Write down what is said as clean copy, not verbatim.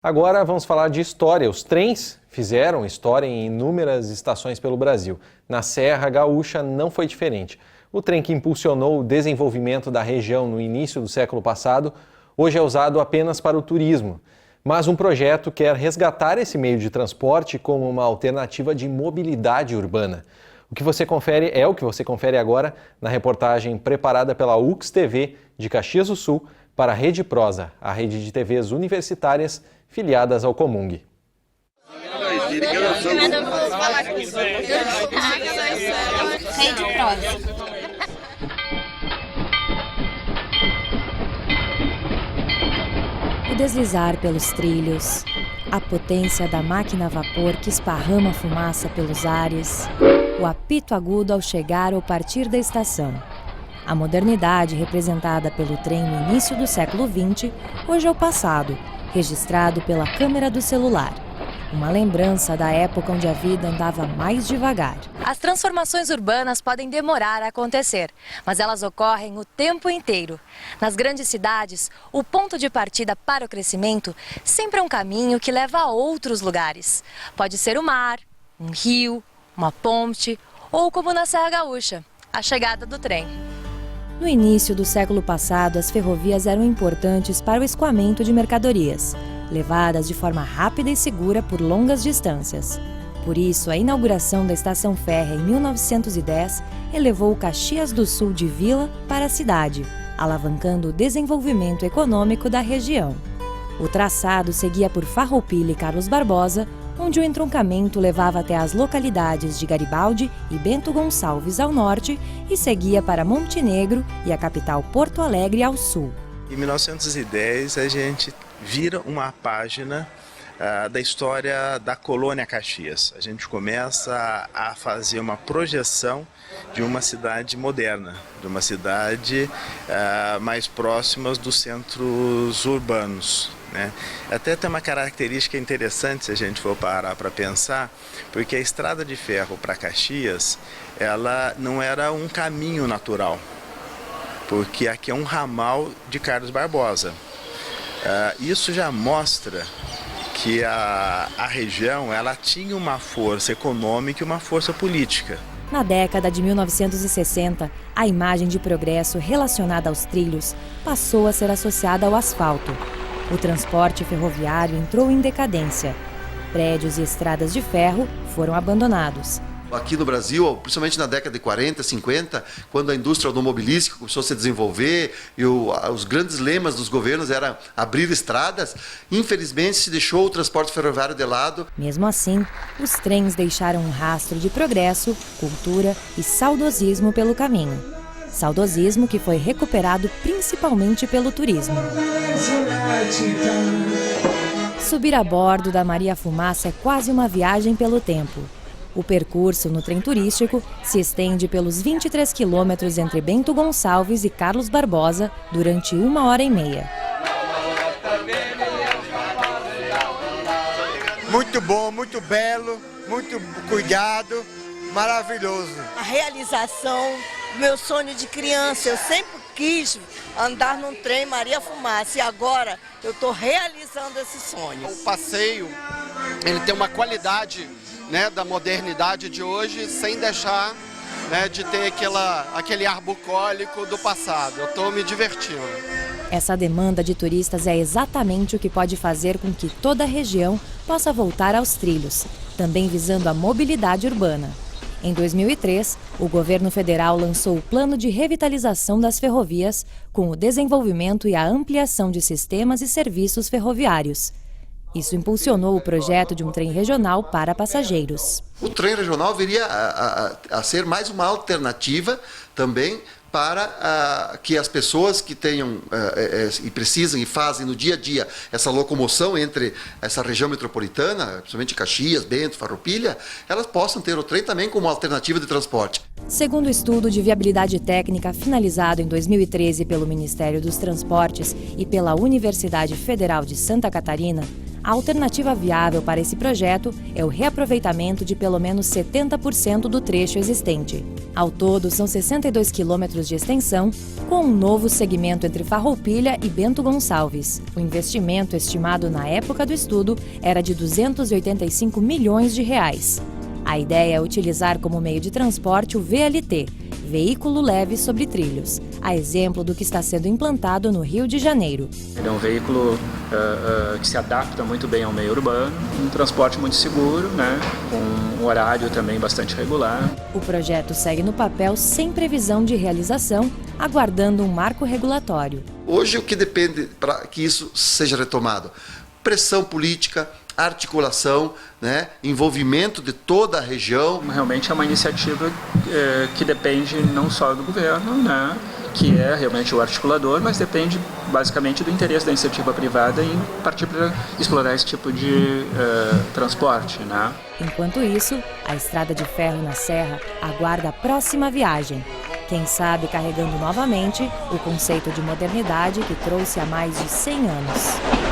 Agora vamos falar de história. Os trens fizeram história em inúmeras estações pelo Brasil. Na Serra Gaúcha não foi diferente. O trem que impulsionou o desenvolvimento da região no início do século passado, hoje é usado apenas para o turismo. Mas um projeto quer resgatar esse meio de transporte como uma alternativa de mobilidade urbana. O que você confere agora na reportagem preparada pela UX-TV de Caxias do Sul para a Rede Prosa, a rede de TVs universitárias filiadas ao Comung. Rede Prosa. O deslizar pelos trilhos, a potência da máquina a vapor que esparrama fumaça pelos ares, o apito agudo ao chegar ou partir da estação. A modernidade representada pelo trem no início do século XX, hoje é o passado, registrado pela câmera do celular. Uma lembrança da época onde a vida andava mais devagar. As transformações urbanas podem demorar a acontecer, mas elas ocorrem o tempo inteiro. Nas grandes cidades, o ponto de partida para o crescimento sempre é um caminho que leva a outros lugares. Pode ser o mar, um rio, uma ponte ou, como na Serra Gaúcha, a chegada do trem. No início do século passado, as ferrovias eram importantes para o escoamento de mercadorias, levadas de forma rápida e segura por longas distâncias. Por isso, a inauguração da estação férrea em 1910 elevou Caxias do Sul de vila para a cidade, alavancando o desenvolvimento econômico da região. O traçado seguia por Farroupilha e Carlos Barbosa, onde o entroncamento levava até as localidades de Garibaldi e Bento Gonçalves ao norte e seguia para Montenegro e a capital Porto Alegre ao sul. Em 1910 a gente vira uma página da história da colônia Caxias. A gente começa a fazer uma projeção de uma cidade moderna, de uma cidade mais próxima dos centros urbanos, né? Até tem uma característica interessante se a gente for parar para pensar, porque a estrada de ferro para Caxias, ela não era um caminho natural, porque aqui é um ramal de Carlos Barbosa. Isso já mostra que a região ela tinha uma força econômica e uma força política. Na década de 1960, a imagem de progresso relacionada aos trilhos passou a ser associada ao asfalto. O transporte ferroviário entrou em decadência. Prédios e estradas de ferro foram abandonados. Aqui no Brasil, principalmente na década de 40, 50, quando a indústria automobilística começou a se desenvolver e os grandes lemas dos governos eram abrir estradas, infelizmente se deixou o transporte ferroviário de lado. Mesmo assim, os trens deixaram um rastro de progresso, cultura e saudosismo pelo caminho. Saudosismo que foi recuperado principalmente pelo turismo. Subir a bordo da Maria Fumaça é quase uma viagem pelo tempo. O percurso no trem turístico se estende pelos 23 quilômetros entre Bento Gonçalves e Carlos Barbosa durante 1h30. Muito bom, muito belo, muito cuidado, maravilhoso. A realização do meu sonho de criança, eu sempre quis andar num trem Maria Fumaça e agora eu estou realizando esse sonho. O passeio, ele tem uma qualidade, né, da modernidade de hoje, sem deixar, né, de ter aquele ar bucólico do passado. Eu estou me divertindo. Essa demanda de turistas é exatamente o que pode fazer com que toda a região possa voltar aos trilhos, também visando a mobilidade urbana. Em 2003, o governo federal lançou o Plano de Revitalização das Ferrovias, com o desenvolvimento e a ampliação de sistemas e serviços ferroviários. Isso impulsionou o projeto de um trem regional para passageiros. O trem regional viria a ser mais uma alternativa também para que as pessoas que tenham e precisam e fazem no dia a dia essa locomoção entre essa região metropolitana, principalmente Caxias, Bento, Farroupilha, elas possam ter o trem também como alternativa de transporte. Segundo o estudo de viabilidade técnica finalizado em 2013 pelo Ministério dos Transportes e pela Universidade Federal de Santa Catarina, A alternativa viável para esse projeto é o reaproveitamento de pelo menos 70% do trecho existente. Ao todo, são 62 quilômetros de extensão, com um novo segmento entre Farroupilha e Bento Gonçalves. O investimento estimado na época do estudo era de 285 milhões de reais. A ideia é utilizar como meio de transporte o VLT, Veículo Leve sobre Trilhos, a exemplo do que está sendo implantado no Rio de Janeiro. Ele é um veículo que se adapta muito bem ao meio urbano, um transporte muito seguro, né, com um horário também bastante regular. O projeto segue no papel sem previsão de realização, aguardando um marco regulatório. Hoje o que depende para que isso seja retomado? Pressão política, articulação, né, envolvimento de toda a região. Realmente é uma iniciativa que depende não só do governo, né, que é realmente o articulador, mas depende basicamente do interesse da iniciativa privada em partir para explorar esse tipo de transporte, né. Enquanto isso, a estrada de ferro na Serra aguarda a próxima viagem. Quem sabe carregando novamente o conceito de modernidade que trouxe há mais de 100 anos.